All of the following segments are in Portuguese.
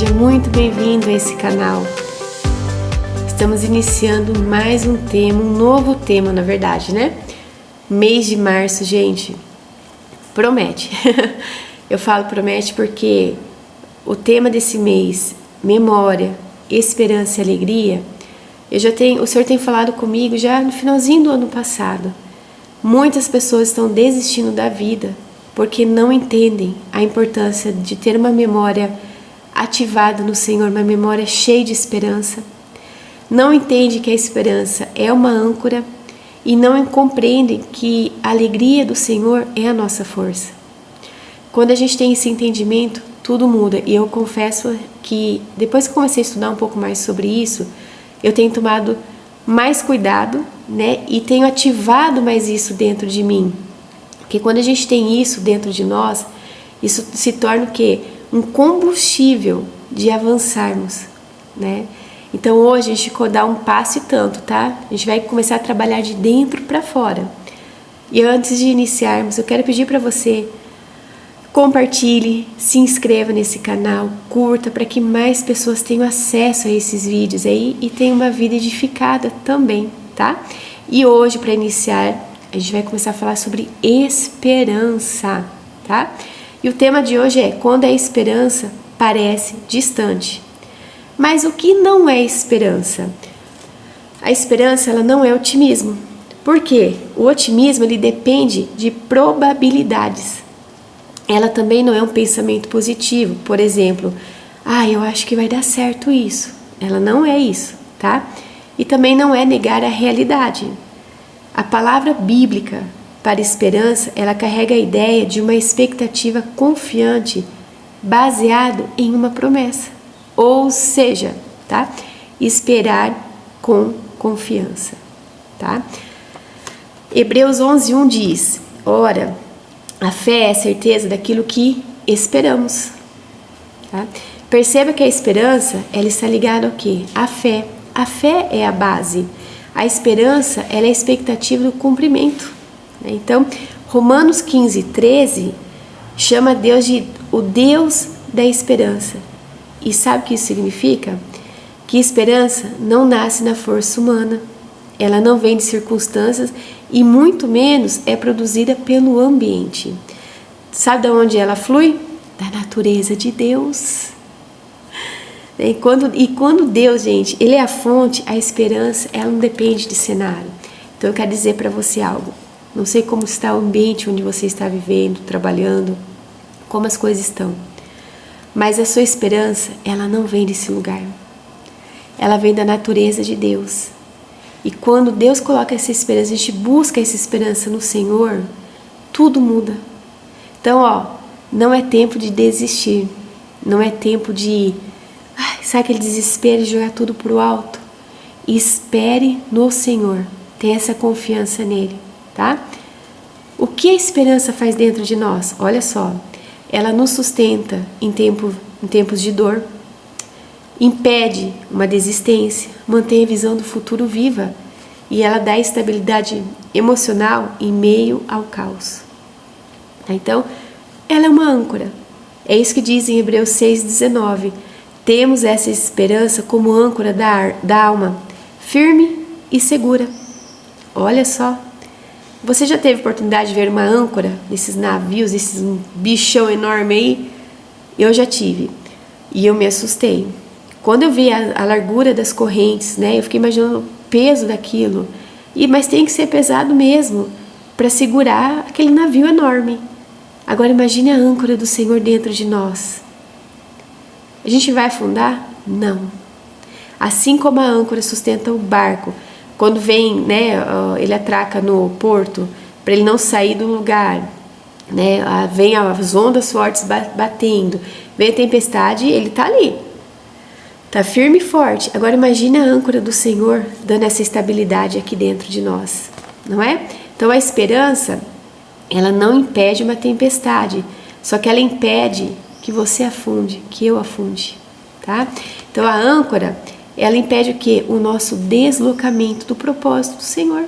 Seja muito bem-vindo a esse canal. Estamos iniciando mais um tema, um novo tema, na verdade, né? Mês de março, gente, promete. Eu falo promete porque o tema desse mês, memória, esperança e alegria, o Senhor tem falado comigo já no finalzinho do ano passado. Muitas pessoas estão desistindo da vida porque não entendem a importância de ter uma memória ativada no Senhor, uma memória cheia de esperança. Não entendem que a esperança é uma âncora e não compreendem que a alegria do Senhor é a nossa força. Quando a gente tem esse entendimento, tudo muda. E eu confesso que depois que comecei a estudar um pouco mais sobre isso, eu tenho tomado mais cuidado, né? E tenho ativado mais isso dentro de mim. Porque quando a gente tem isso dentro de nós, isso se torna o quê? Um combustível de avançarmos, né? Então hoje a gente dá um passo e tanto, tá? A gente vai começar a trabalhar de dentro para fora. E antes de iniciarmos, eu quero pedir para você compartilhe, se inscreva nesse canal, curta para que mais pessoas tenham acesso a esses vídeos aí e tenham uma vida edificada também, tá? E hoje, para iniciar, a gente vai começar a falar sobre esperança, tá? E o tema de hoje é quando a esperança parece distante. Mas o que não é esperança? A esperança, ela não é otimismo. Por quê? O otimismo, ele depende de probabilidades. Ela também não é um pensamento positivo. Por exemplo, eu acho que vai dar certo isso. Ela não é isso, tá? E também não é negar a realidade. A palavra bíblica para esperança, ela carrega a ideia de uma expectativa confiante baseado em uma promessa. Ou seja, tá? Esperar com confiança, tá? Hebreus 11:1 diz: ora, a fé é a certeza daquilo que esperamos, tá? Perceba que a esperança, ela está ligada ao quê? À fé. A fé é a base. A esperança, ela é a expectativa do cumprimento, né? Então, Romanos 15:13 chama Deus de o Deus da esperança. E sabe o que isso significa? Que esperança não nasce na força humana. Ela não vem de circunstâncias e muito menos é produzida pelo ambiente. Sabe de onde ela flui? Da natureza de Deus. E quando Deus, gente, Ele é a fonte, a esperança, ela não depende de cenário. Então eu quero dizer para você algo. Não sei como está o ambiente onde você está vivendo, trabalhando, como as coisas estão. Mas a sua esperança, ela não vem desse lugar. Ela vem da natureza de Deus. E quando Deus coloca essa esperança, a gente busca essa esperança no Senhor, tudo muda. Então, não é tempo de desistir. Não é tempo de, sabe aquele desespero de jogar tudo pro alto? Espere no Senhor. Tenha essa confiança nele, tá? O que a esperança faz dentro de nós? Olha só. Ela nos sustenta em tempos de dor, impede uma desistência, mantém a visão do futuro viva e ela dá estabilidade emocional em meio ao caos. Então, ela é uma âncora. É isso que diz em Hebreus 6:19. Temos essa esperança como âncora da alma, firme e segura. Olha só. Você já teve oportunidade de ver uma âncora nesses navios, esses bichão enorme aí? Eu já tive. E eu me assustei. Quando eu vi a largura das correntes, né? Eu fiquei imaginando o peso daquilo. Mas tem que ser pesado mesmo para segurar aquele navio enorme. Agora imagine a âncora do Senhor dentro de nós. A gente vai afundar? Não. Assim como a âncora sustenta o barco, quando vem, né, ele atraca no porto, para ele não sair do lugar, né, vem as ondas fortes batendo, vem a tempestade, ele está ali, está firme e forte. Agora imagine a âncora do Senhor dando essa estabilidade aqui dentro de nós, não é? Então a esperança, ela não impede uma tempestade, só que ela impede que você afunde, que eu afunde, tá? Então a âncora, ela impede o quê? O nosso deslocamento do propósito do Senhor.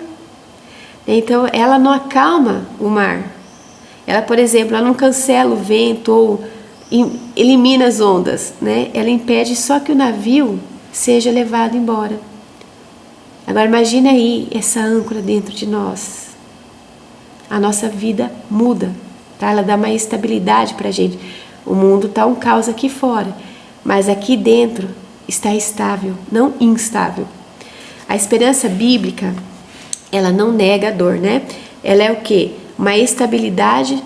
Então, ela não acalma o mar. Ela, por exemplo, ela não cancela o vento ou elimina as ondas, né? Ela impede só que o navio seja levado embora. Agora imagina aí essa âncora dentro de nós. A nossa vida muda, tá? Ela dá uma estabilidade pra gente. O mundo tá um caos aqui fora, mas aqui dentro está estável, não instável. A esperança bíblica, ela não nega a dor, né? Ela é o quê? Uma estabilidade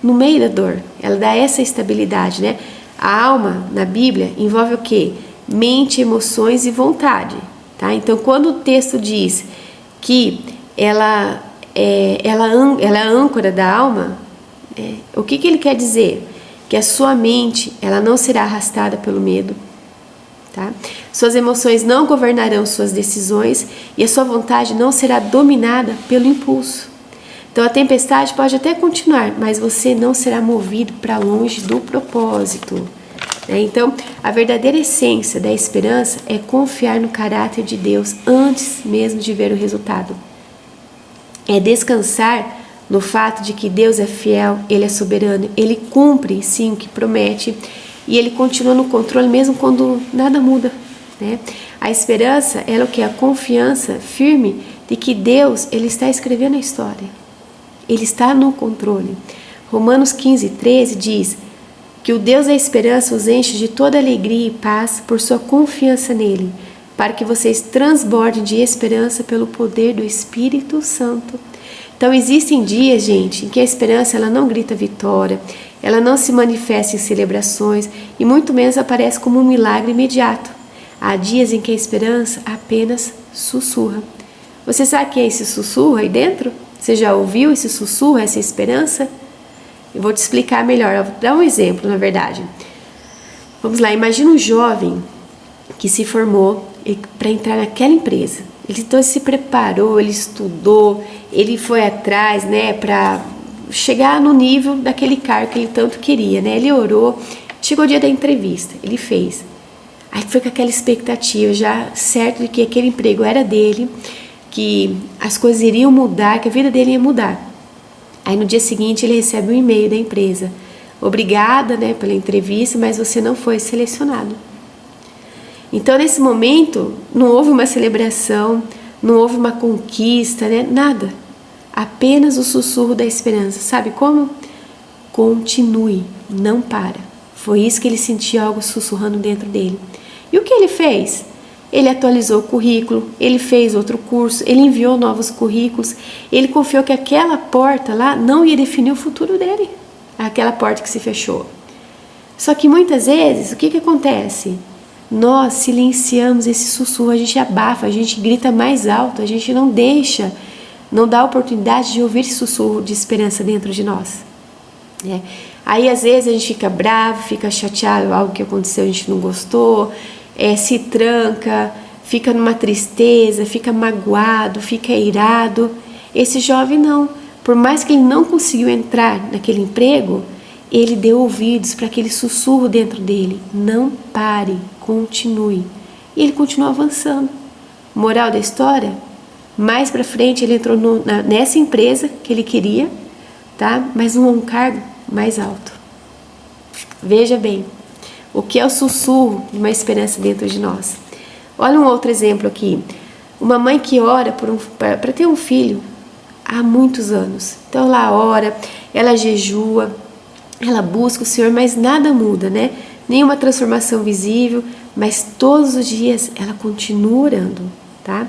no meio da dor. Ela dá essa estabilidade, né? A alma, na Bíblia, envolve o quê? Mente, emoções e vontade, tá? Então, quando o texto diz que ela é a âncora da alma, o que ele quer dizer? Que a sua mente, ela não será arrastada pelo medo, tá? Suas emoções não governarão suas decisões e a sua vontade não será dominada pelo impulso. Então a tempestade pode até continuar, mas você não será movido para longe do propósito, né? Então a verdadeira essência da esperança é confiar no caráter de Deus antes mesmo de ver o resultado. É descansar no fato de que Deus é fiel, Ele é soberano, Ele cumpre sim o que promete e Ele continua no controle mesmo quando nada muda, né? A esperança, ela é o que? A confiança firme de que Deus, Ele está escrevendo a história, Ele está no controle. Romanos 15:13 diz que o Deus da esperança os enche de toda alegria e paz por sua confiança nele, para que vocês transbordem de esperança pelo poder do Espírito Santo. Então existem dias, gente, em que a esperança ela não grita vitória, ela não se manifesta em celebrações e muito menos aparece como um milagre imediato. Há dias em que a esperança apenas sussurra. Você sabe o que é esse sussurro aí dentro? Você já ouviu esse sussurro, essa esperança? Eu vou te explicar melhor, eu vou dar um exemplo, na verdade. Vamos lá, imagina um jovem que se formou para entrar naquela empresa. Ele então se preparou, ele estudou, ele foi atrás, né, para chegar no nível daquele cargo que ele tanto queria, né? Ele orou, chegou o dia da entrevista, ele fez. Aí foi com aquela expectativa, já certo de que aquele emprego era dele, que as coisas iriam mudar, que a vida dele ia mudar. Aí no dia seguinte ele recebe um e-mail da empresa. Obrigada, né, pela entrevista, mas você não foi selecionado. Então nesse momento não houve uma celebração, não houve uma conquista, né, nada. Apenas o sussurro da esperança. Sabe como? Continue, não para. Foi isso que ele sentiu, algo sussurrando dentro dele. E o que ele fez? Ele atualizou o currículo, ele fez outro curso, ele enviou novos currículos, ele confiou que aquela porta lá não ia definir o futuro dele, aquela porta que se fechou. Só que muitas vezes, o que acontece? Nós silenciamos esse sussurro, a gente abafa, a gente grita mais alto, a gente não deixa, não dá oportunidade de ouvir esse sussurro de esperança dentro de nós. Aí às vezes a gente fica bravo, fica chateado, algo que aconteceu a gente não gostou, se tranca, fica numa tristeza, fica magoado, fica irado. Esse jovem não, por mais que ele não conseguiu entrar naquele emprego, ele deu ouvidos para aquele sussurro dentro dele. Não pare, continue. E ele continuou avançando. Moral da história? Mais para frente ele entrou nessa empresa que ele queria, tá? Mas num cargo mais alto. Veja bem, o que é o sussurro de uma esperança dentro de nós? Olha um outro exemplo aqui. Uma mãe que ora para ter um filho há muitos anos. Então ela ora, ela jejua, ela busca o Senhor, mas nada muda, né? Nenhuma transformação visível, mas todos os dias ela continua orando, tá?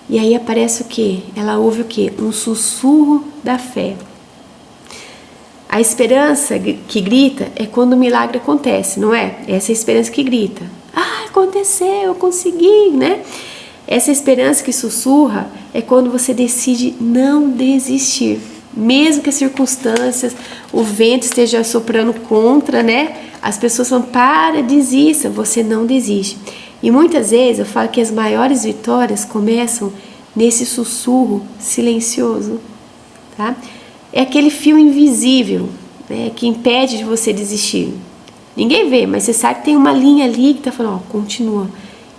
E aí aparece o quê? Ela ouve o quê? Um sussurro da fé. A esperança que grita é quando o milagre acontece, não é? Essa é a esperança que grita. Ah, aconteceu, eu consegui, né? Essa esperança que sussurra é quando você decide não desistir. Mesmo que as circunstâncias, o vento esteja soprando contra, né? As pessoas falam, para, desista, você não desiste. E muitas vezes eu falo que as maiores vitórias começam nesse sussurro silencioso, tá? É aquele fio invisível, né, que impede de você desistir. Ninguém vê, mas você sabe que tem uma linha ali que está falando, ó, continua.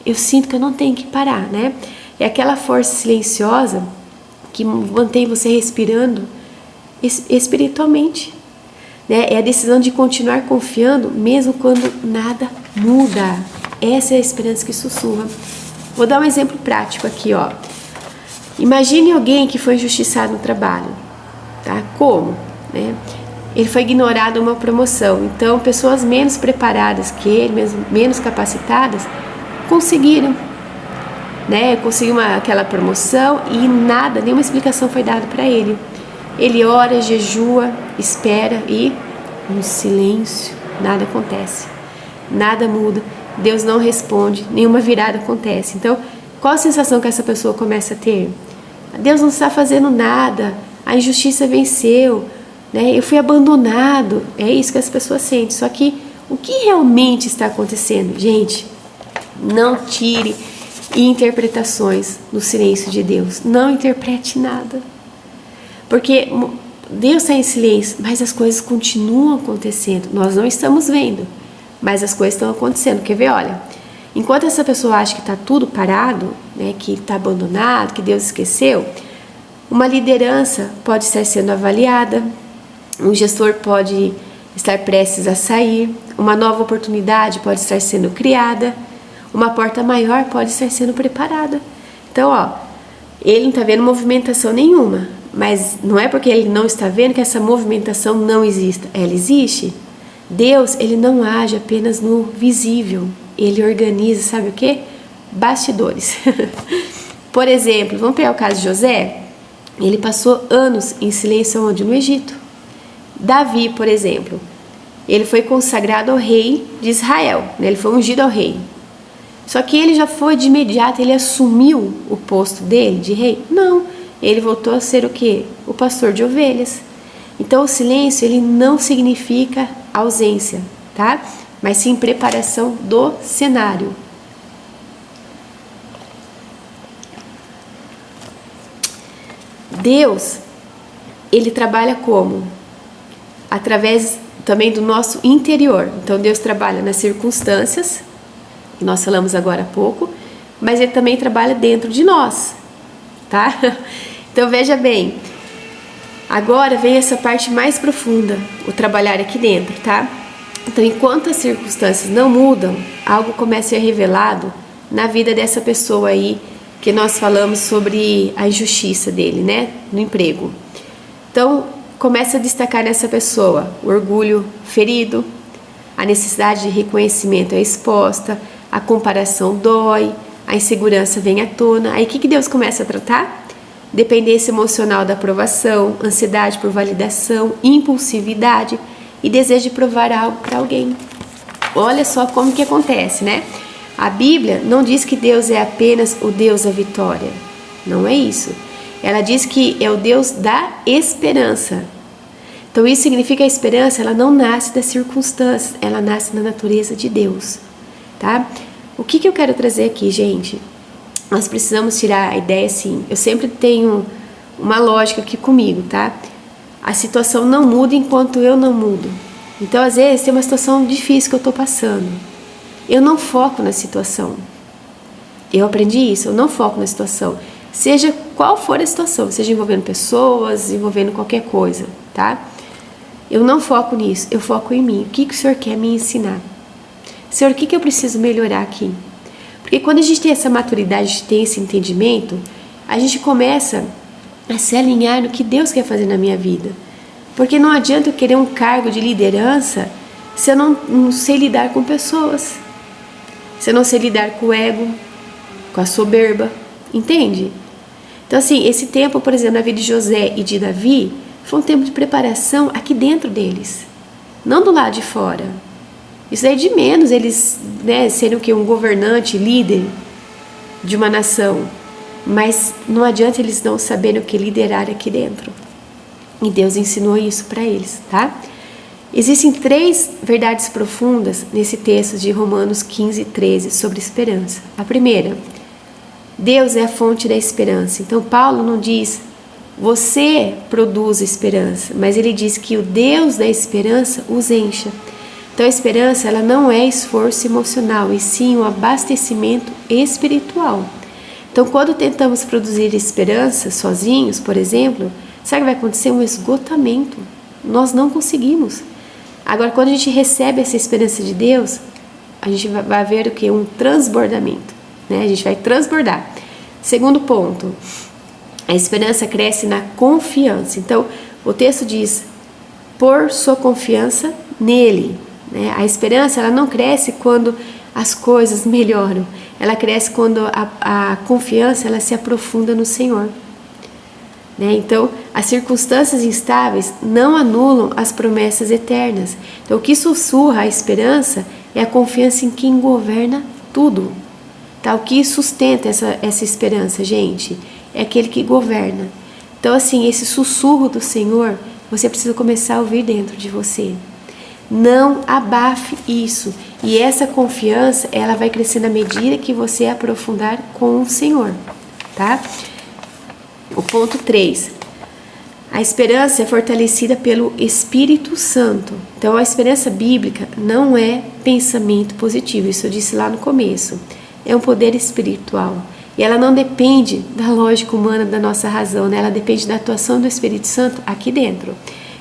Eu sinto que eu não tenho que parar, né? É aquela força silenciosa que mantém você respirando espiritualmente. né? É a decisão de continuar confiando mesmo quando nada muda. Essa é a esperança que sussurra. Vou dar um exemplo prático aqui, ó. Imagine alguém que foi injustiçado no trabalho, tá? Como, né? Ele foi ignorado uma promoção. Então, pessoas menos preparadas que ele, menos capacitadas, conseguiram, né? Conseguiu aquela promoção e nada, nenhuma explicação foi dada para ele. Ele ora, jejua, espera e no silêncio nada acontece, nada muda. Deus não responde, nenhuma virada acontece. Então, qual a sensação que essa pessoa começa a ter? Deus não está fazendo nada, a injustiça venceu, né? Eu fui abandonado. É isso que as pessoas sentem. Só que o que realmente está acontecendo? Gente, não tire interpretações no silêncio de Deus. Não interprete nada. Porque Deus está em silêncio, mas as coisas continuam acontecendo. Nós não estamos vendo, mas as coisas estão acontecendo. Quer ver? Olha, enquanto essa pessoa acha que está tudo parado, né, que está abandonado, que Deus esqueceu, uma liderança pode estar sendo avaliada, um gestor pode estar prestes a sair, uma nova oportunidade pode estar sendo criada, uma porta maior pode estar sendo preparada. Então, ó, ele não está vendo movimentação nenhuma, mas não é porque ele não está vendo que essa movimentação não exista. Ela existe. Deus, ele não age apenas no visível, ele organiza, sabe o quê? Bastidores. Por exemplo, vamos pegar o caso de José. Ele passou anos em silêncio onde? No Egito. Davi, por exemplo, ele foi consagrado ao rei de Israel, né? Ele foi ungido ao rei. Só que ele já foi de imediato, ele assumiu o posto dele de rei? Não, ele voltou a ser o quê? O pastor de ovelhas. Então o silêncio, ele não significa ausência, tá? Mas sim preparação do cenário. Deus, ele trabalha como? Através também do nosso interior. Então Deus trabalha nas circunstâncias, que nós falamos agora há pouco, mas ele também trabalha dentro de nós, tá? Então veja bem, agora vem essa parte mais profunda, o trabalhar aqui dentro, tá? Então enquanto as circunstâncias não mudam, algo começa a ser revelado na vida dessa pessoa aí, que nós falamos sobre a injustiça dele, né, no emprego. Então começa a destacar nessa pessoa o orgulho ferido, a necessidade de reconhecimento é exposta, a comparação dói, a insegurança vem à tona. Aí o que Deus começa a tratar? Dependência emocional da aprovação, ansiedade por validação, impulsividade e desejo de provar algo para alguém. Olha só como que acontece, né? A Bíblia não diz que Deus é apenas o Deus da vitória. Não é isso. Ela diz que é o Deus da esperança. Então isso significa que a esperança, ela não nasce das circunstâncias, ela nasce na natureza de Deus, tá? O que eu quero trazer aqui, gente? Nós precisamos tirar a ideia assim, eu sempre tenho uma lógica aqui comigo, tá? A situação não muda enquanto eu não mudo. Então às vezes tem uma situação difícil que eu estou passando. Eu não foco na situação. Eu aprendi isso, eu não foco na situação. Seja qual for a situação, seja envolvendo pessoas, envolvendo qualquer coisa, tá? Eu não foco nisso, eu foco em mim. O que o Senhor quer me ensinar? Senhor, o que eu preciso melhorar aqui? Porque quando a gente tem essa maturidade, a gente tem esse entendimento, a gente começa a se alinhar no que Deus quer fazer na minha vida. Porque não adianta eu querer um cargo de liderança se eu não sei lidar com pessoas. Se eu não sei lidar com o ego, com a soberba, entende? Então assim, esse tempo, por exemplo, na vida de José e de Davi, foi um tempo de preparação aqui dentro deles, não do lado de fora. Isso é de menos eles, né, serem o quê? Um governante, líder de uma nação. Mas não adianta eles não saberem o que liderar aqui dentro. E Deus ensinou isso para eles, tá? Existem 3 verdades profundas nesse texto de Romanos 15, 13 sobre esperança. A primeira, Deus é a fonte da esperança. Então Paulo não diz, você produz esperança, mas ele diz que o Deus da esperança os encha. Então a esperança, ela não é esforço emocional, e sim um abastecimento espiritual. Então quando tentamos produzir esperança sozinhos, por exemplo, sabe o que vai acontecer? Um esgotamento. Nós não conseguimos. Agora, quando a gente recebe essa esperança de Deus, a gente vai ver o que? Um transbordamento, né? A gente vai transbordar. Segundo ponto, a esperança cresce na confiança. Então, o texto diz, por sua confiança nele, né? A esperança, ela não cresce quando as coisas melhoram. Ela cresce quando a confiança, ela se aprofunda no Senhor. Né? Então, as circunstâncias instáveis não anulam as promessas eternas. Então, o que sussurra a esperança é a confiança em quem governa tudo. Tá? O que sustenta essa esperança, gente, é aquele que governa. Então, assim, esse sussurro do Senhor, você precisa começar a ouvir dentro de você. Não abafe isso. E essa confiança, ela vai crescer na medida que você aprofundar com o Senhor, tá? O ponto 3. A esperança é fortalecida pelo Espírito Santo. Então, a esperança bíblica não é pensamento positivo. Isso eu disse lá no começo. É um poder espiritual. E ela não depende da lógica humana, da nossa razão, né? Ela depende da atuação do Espírito Santo aqui dentro.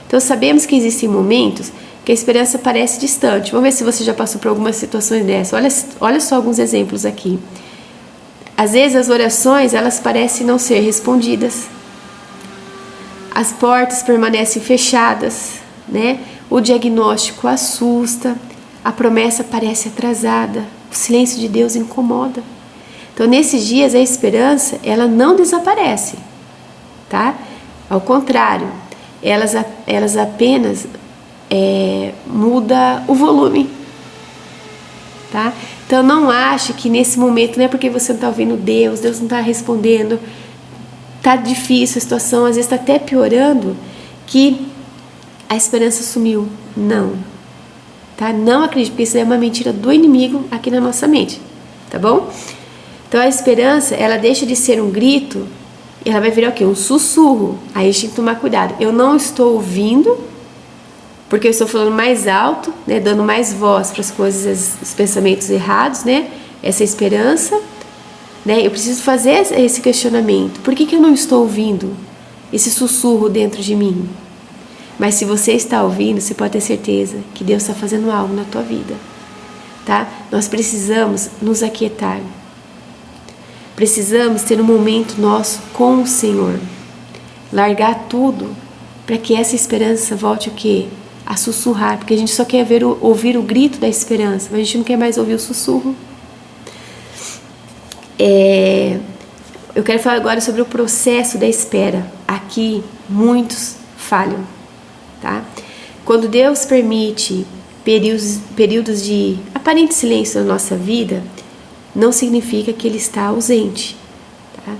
Então, sabemos que existem momentos que a esperança parece distante. Vamos ver se você já passou por algumas situações dessas. Olha só alguns exemplos aqui. Às vezes as orações, elas parecem não ser respondidas. As portas permanecem fechadas, né? O diagnóstico assusta, a promessa parece atrasada, o silêncio de Deus incomoda. Então, nesses dias, a esperança, ela não desaparece, tá? Ao contrário, elas apenas muda o volume, tá? Então não ache que nesse momento, não é porque você não está ouvindo Deus não está respondendo, tá difícil a situação, às vezes está até piorando, que a esperança sumiu. Não, tá? Não acredite, porque isso é uma mentira do inimigo aqui na nossa mente, tá bom? Então a esperança, ela deixa de ser um grito e ela vai virar o quê? Um sussurro. Aí a gente tem que tomar cuidado. Eu não estou ouvindo, porque eu estou falando mais alto, né, dando mais voz para as coisas, os pensamentos errados, né, essa esperança, né, eu preciso fazer esse questionamento, por que eu não estou ouvindo esse sussurro dentro de mim? Mas se você está ouvindo, você pode ter certeza que Deus está fazendo algo na tua vida, tá? Nós precisamos nos aquietar, precisamos ter um momento nosso com o Senhor, largar tudo para que essa esperança volte o quê? A sussurrar, porque a gente só quer ouvir o grito da esperança, mas a gente não quer mais ouvir o sussurro. Eu quero falar agora sobre o processo da espera. Aqui muitos falham, tá? Quando Deus permite períodos de aparente silêncio na nossa vida, não significa que Ele está ausente, tá?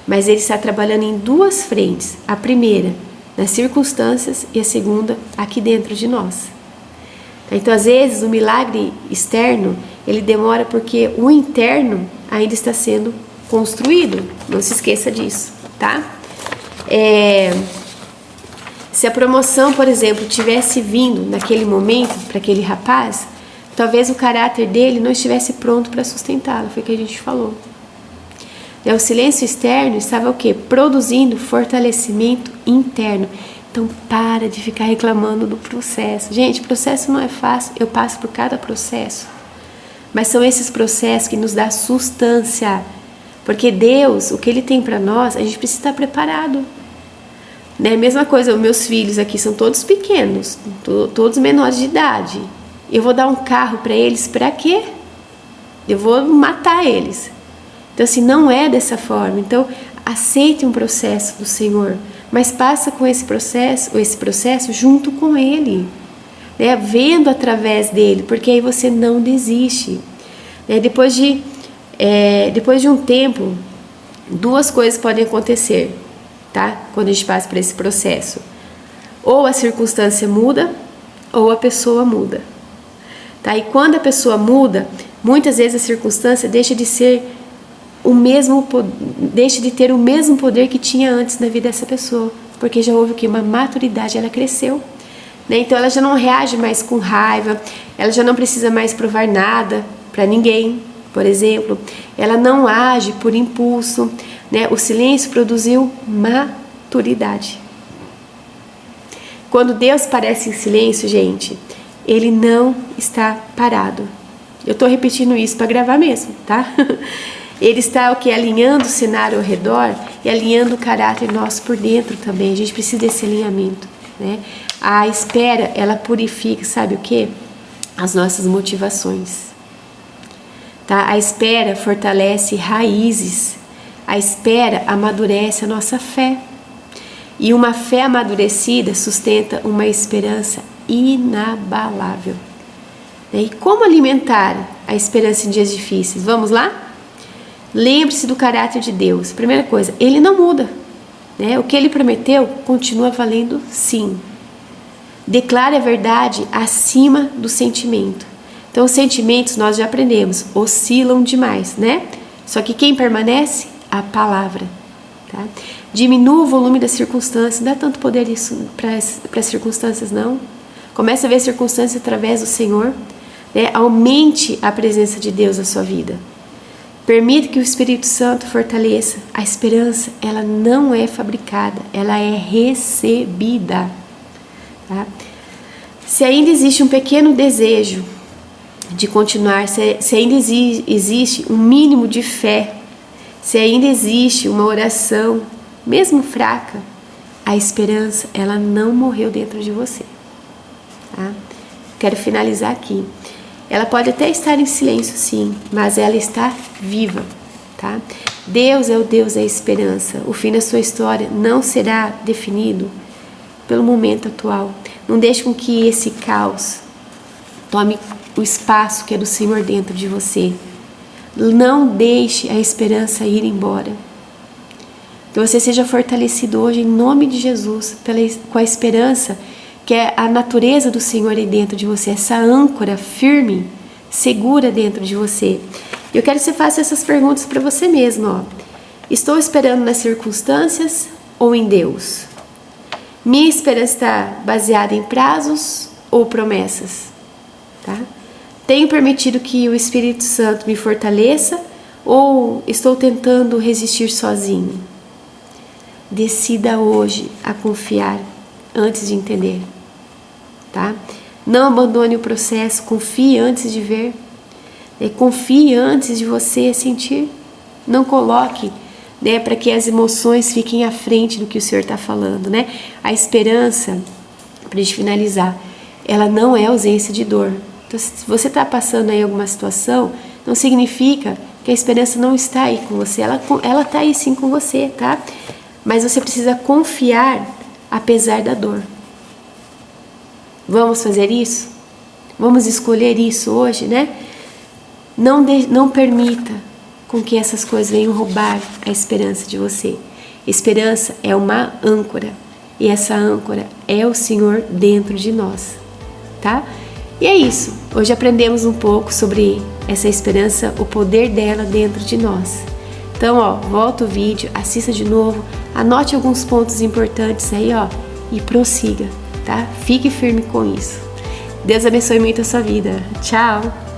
Mas Ele está trabalhando em duas frentes. A primeira, nas circunstâncias, e a segunda, aqui dentro de nós. Então, às vezes, o milagre externo, ele demora porque o interno ainda está sendo construído. Não se esqueça disso, tá? Se a promoção, por exemplo, tivesse vindo naquele momento para aquele rapaz, talvez o caráter dele não estivesse pronto para sustentá-lo, foi o que a gente falou. O silêncio externo estava o quê? Produzindo fortalecimento interno. Então para de ficar reclamando do processo. Gente, processo não é fácil, eu passo por cada processo. Mas são esses processos que nos dão substância. Porque Deus, o que Ele tem para nós, a gente precisa estar preparado. Né? Mesma coisa, os meus filhos aqui são todos pequenos, todos menores de idade. Eu vou dar um carro para eles, para quê? Eu vou matar eles. Então, assim, não é dessa forma. Então, aceite um processo do Senhor, mas passa com esse processo junto com Ele, né? Vendo através dele, porque aí você não desiste. Né? Depois de um tempo, duas coisas podem acontecer, tá? Quando a gente passa por esse processo. Ou a circunstância muda, ou a pessoa muda. Tá? E quando a pessoa muda, muitas vezes a circunstância deixa de ter o mesmo poder que tinha antes na vida dessa pessoa, porque já houve o quê? Uma maturidade, ela cresceu, né? Então ela já não reage mais com raiva, ela já não precisa mais provar nada para ninguém, por exemplo, ela não age por impulso, né? O silêncio produziu maturidade. Quando Deus parece em silêncio, gente, Ele não está parado. Eu tô repetindo isso para gravar mesmo, tá? Ele está alinhando o cenário ao redor e alinhando o caráter nosso por dentro também. A gente precisa desse alinhamento, né? A espera, ela purifica, sabe o quê? As nossas motivações, tá? A espera fortalece raízes. A espera amadurece a nossa fé. E uma fé amadurecida sustenta uma esperança inabalável. E como alimentar a esperança em dias difíceis? Vamos lá? Lembre-se do caráter de Deus. Primeira coisa, Ele não muda, né? O que Ele prometeu continua valendo sim. Declare a verdade acima do sentimento. Então, os sentimentos, nós já aprendemos, oscilam demais, né? Só que quem permanece? A palavra. Tá? Diminua o volume das circunstâncias. Não dá tanto poder isso para as circunstâncias, não. Comece a ver as circunstâncias através do Senhor. Né? Aumente a presença de Deus na sua vida. Permita que o Espírito Santo fortaleça. A esperança, ela não é fabricada, ela é recebida. Tá? Se ainda existe um pequeno desejo de continuar, se ainda existe um mínimo de fé, se ainda existe uma oração, mesmo fraca, a esperança, ela não morreu dentro de você. Tá? Quero finalizar aqui. Ela pode até estar em silêncio, sim, mas ela está viva, tá? Deus é o Deus da esperança. O fim da sua história não será definido pelo momento atual. Não deixe com que esse caos tome o espaço que é do Senhor dentro de você. Não deixe a esperança ir embora. Que você seja fortalecido hoje em nome de Jesus, com a esperança que é a natureza do Senhor aí dentro de você, essa âncora firme, segura dentro de você. Eu quero que você faça essas perguntas para você mesmo, ó. Estou esperando nas circunstâncias ou em Deus? Minha esperança está baseada em prazos ou promessas? Tá? Tenho permitido que o Espírito Santo me fortaleça ou estou tentando resistir sozinho? Decida hoje a confiar antes de entender. Tá? Não abandone o processo, confie antes de ver, confie antes de você sentir. Não coloque, né, para que as emoções fiquem à frente do que o Senhor está falando, né? A esperança, para a gente finalizar, ela não é ausência de dor. Então, se você está passando aí alguma situação, não significa que a esperança não está aí com você. Ela está aí sim com você, tá? Mas você precisa confiar apesar da dor. Vamos fazer isso? Vamos escolher isso hoje, né? Não permita com que essas coisas venham roubar a esperança de você. Esperança é uma âncora. E essa âncora é o Senhor dentro de nós, tá? E é isso. Hoje aprendemos um pouco sobre essa esperança, o poder dela dentro de nós. Então, ó, volta o vídeo, assista de novo, anote alguns pontos importantes aí, ó, e prossiga. Tá? Fique firme com isso. Deus abençoe muito a sua vida. Tchau!